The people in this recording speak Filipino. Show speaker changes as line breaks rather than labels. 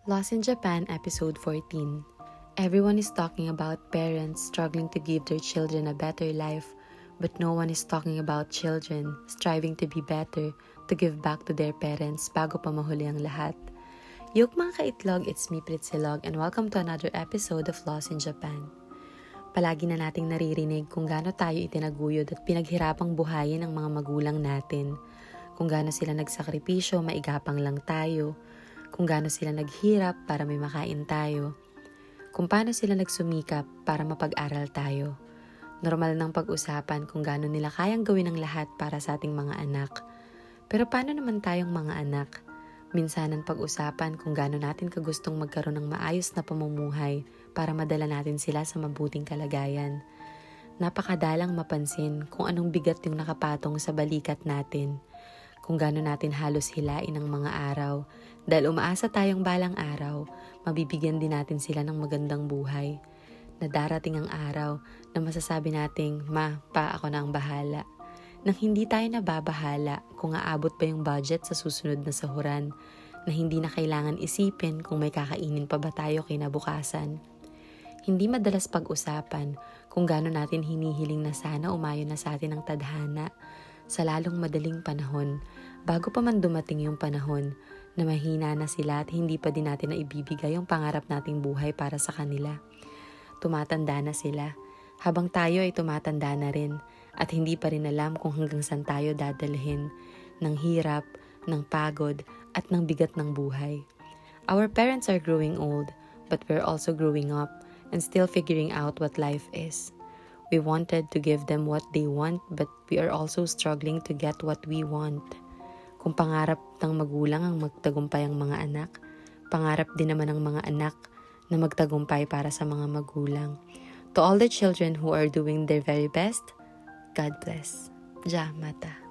Lost in Japan, Episode 14. Everyone is talking about parents struggling to give their children a better life, but no one is talking about children striving to be better, to give back to their parents bago pa mahuli ang lahat. Yok mga kaitlog, it's me Pritsilog and welcome to another episode of Lost in Japan. Palagi na nating naririnig kung gaano tayo itinaguyod at pinaghirapang buhayin ang mga magulang natin. Kung gaano sila nagsakripisyo, maigapang lang tayo. Kung gaano sila naghirap para may makain tayo. Kung paano sila nagsumikap para mapag-aral tayo. Normal nang pag-usapan kung gaano nila kayang gawin ang lahat para sa ating mga anak. Pero paano naman tayong mga anak? Minsanan pag-usapan kung gaano natin kagustong magkaroon ng maayos na pamumuhay para madala natin sila sa mabuting kalagayan. Napakadalang mapansin kung anong bigat yung nakapatong sa balikat natin. Kung gaano natin halos hilain ang mga araw dahil umaasa tayong balang araw, mabibigyan din natin sila ng magandang buhay. Na darating ang araw na masasabi nating, Ma, Pa, ako na ang bahala. Nang hindi tayo nababahala kung aabot ba yung budget sa susunod na sahuran, na hindi na kailangan isipin kung may kakainin pa ba tayo kinabukasan. Hindi madalas pag-usapan kung gaano natin hinihiling na sana umayon na sa atin ang tadhana sa lalong madaling panahon bago pa man dumating yung panahon na mahina na sila at hindi pa din natin na ibibigay yung pangarap nating buhay para sa kanila. Tumatanda na sila habang tayo ay tumatanda na rin at hindi pa rin alam kung hanggang saan tayo dadalhin ng hirap, ng pagod at ng bigat ng buhay. Our parents are growing old but we're also growing up and still figuring out what life is. We wanted to give them what they want but we are also struggling to get what we want. Kung pangarap ng magulang ang magtagumpay ang mga anak, pangarap din naman ng mga anak na magtagumpay para sa mga magulang. To all the children who are doing their very best, God bless. Ja Mata.